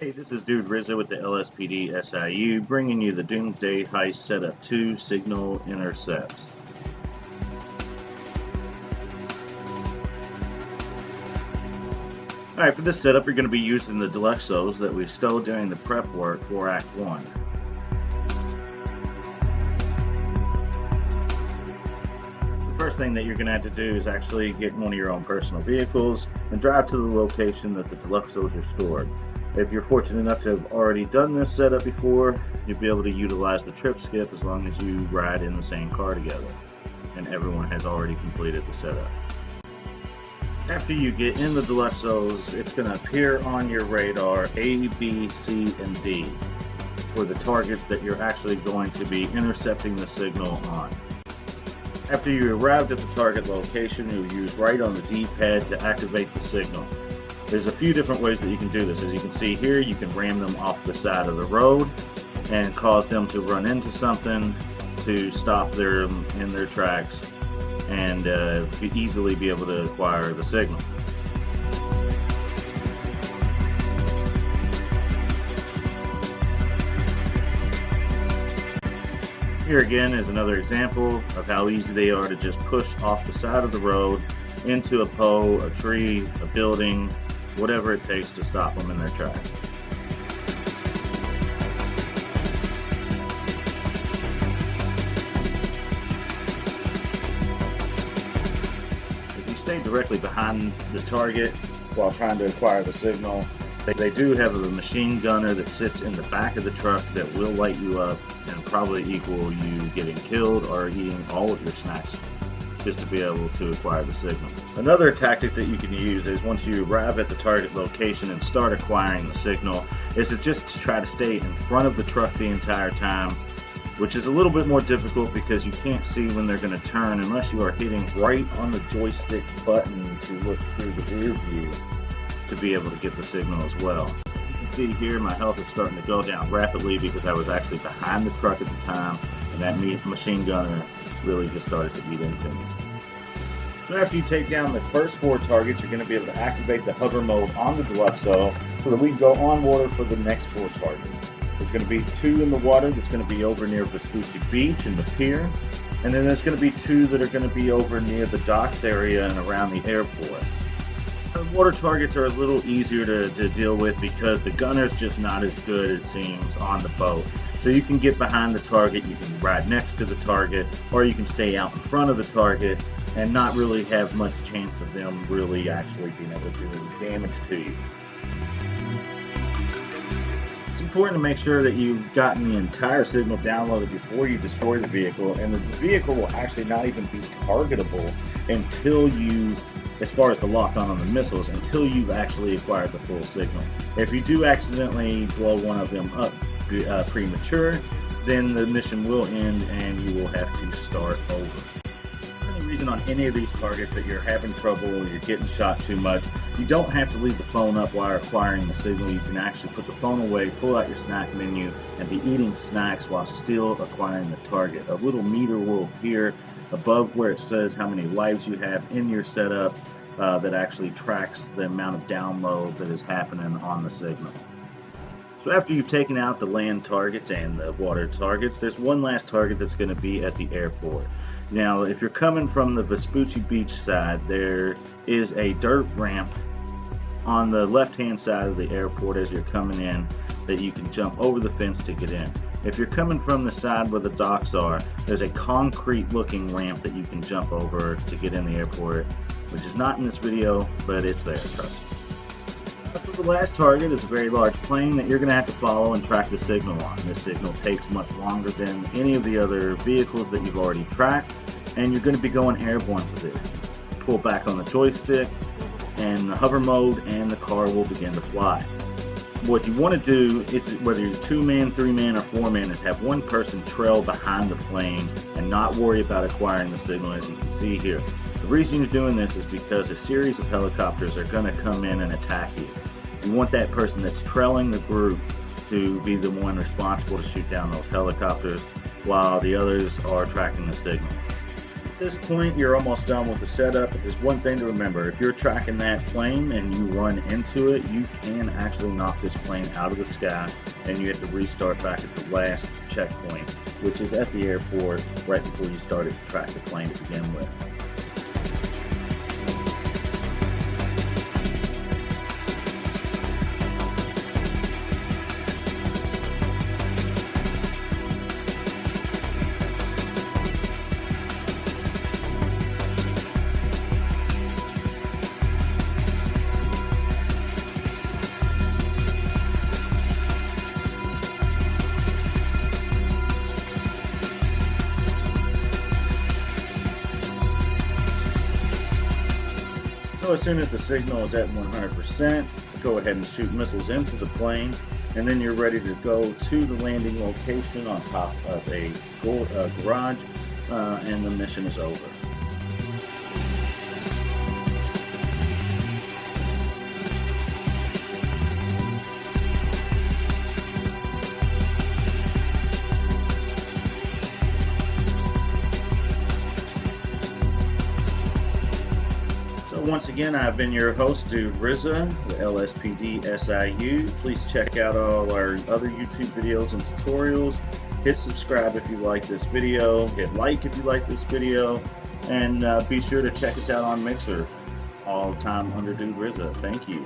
Hey, this is Dude Rizzo with the LSPD SIU, bringing you the Doomsday Heist Setup 2 Signal Intercepts. Alright, for this setup, you're going to be using the Deluxos that we stole during the prep work for Act 1. The first thing that you're going to have to do is actually get one of your own personal vehicles and drive to the location that the Deluxos are stored. If you're fortunate enough to have already done this setup before, you'll be able to utilize the trip skip as long as you ride in the same car together and everyone has already completed the setup. After you get in the Deluxos, it's going to appear on your radar A, B, C, and D for the targets that you're actually going to be intercepting the signal on. After you arrived at the target location, you'll use right on the D-pad to activate the signal. There's a few different ways that you can do this. As you can see here, you can ram them off the side of the road and cause them to run into something to stop them in their tracks and easily be able to acquire the signal. Here again is another example of how easy they are to just push off the side of the road into a pole, a tree, a building, whatever it takes to stop them in their tracks. If you stay directly behind the target while trying to acquire the signal, they do have a machine gunner that sits in the back of the truck that will light you up and probably equal you getting killed or eating all of your snacks just to be able to acquire the signal. Another tactic that you can use is once you arrive at the target location and start acquiring the signal is to just try to stay in front of the truck the entire time, which is a little bit more difficult because you can't see when they're going to turn unless you are hitting right on the joystick button to look through the rear view to be able to get the signal as well. You can see here my health is starting to go down rapidly because I was actually behind the truck at the time and that machine gunner really just started to eat into me. So after you take down the first 4 targets, you're going to be able to activate the hover mode on the Deluxo so that we can go on water for the next 4 targets. There's going to be 2 in the water that's going to be over near Vespucci Beach and the pier, and then there's going to be 2 that are going to be over near the docks area and around the airport. The water targets are a little easier to deal with because the gunner's just not as good, it seems, on the boat. So you can get behind the target, you can ride next to the target, or you can stay out in front of the target and not really have much chance of them really actually being able to do any damage to you. It's important to make sure that you've gotten the entire signal downloaded before you destroy the vehicle, and the vehicle will actually not even be targetable until you, as far as the lock-on the missiles, until you've actually acquired the full signal. If you do accidentally blow one of them up premature, then the mission will end and you will have to start over. If there's any reason on any of these targets that you're having trouble or you're getting shot too much, you don't have to leave the phone up while acquiring the signal. You can actually put the phone away, pull out your snack menu, and be eating snacks while still acquiring the target. A little meter will appear above where it says how many lives you have in your setup that actually tracks the amount of download that is happening on the signal. So after you've taken out the land targets and the water targets, there's one last target that's going to be at the airport. Now, if you're coming from the Vespucci Beach side, there is a dirt ramp on the left-hand side of the airport as you're coming in that you can jump over the fence to get in. If you're coming from the side where the docks are, there's a concrete-looking ramp that you can jump over to get in the airport, which is not in this video, but it's there, trust me. The last target is a very large plane that you're going to have to follow and track the signal on. This signal takes much longer than any of the other vehicles that you've already tracked, and you're going to be going airborne for this. Pull back on the joystick, and the hover mode, and the car will begin to fly. What you want to do is, whether you're 2-man, 3-man, or 4-man, is have one person trail behind the plane and not worry about acquiring the signal, as you can see here. The reason you're doing this is because a series of helicopters are going to come in and attack you. You want that person that's trailing the group to be the one responsible to shoot down those helicopters while the others are tracking the signal. this point, you're almost done with the setup, but there's one thing to remember. If you're tracking that plane and you run into it, you can actually knock this plane out of the sky, and you have to restart back at the last checkpoint, which is at the airport right before you started to track the plane to begin with. So as soon as the signal is at 100%, go ahead and shoot missiles into the plane, and then you're ready to go to the landing location on top of a garage, and the mission is over. Once again, I've been your host, Dude Rizza, the LSPD SIU. Please check out all our other YouTube videos and tutorials. Hit subscribe if you like this video. Hit like if you like this video. And be sure to check us out on Mixer. All the time under Dude Rizza. Thank you.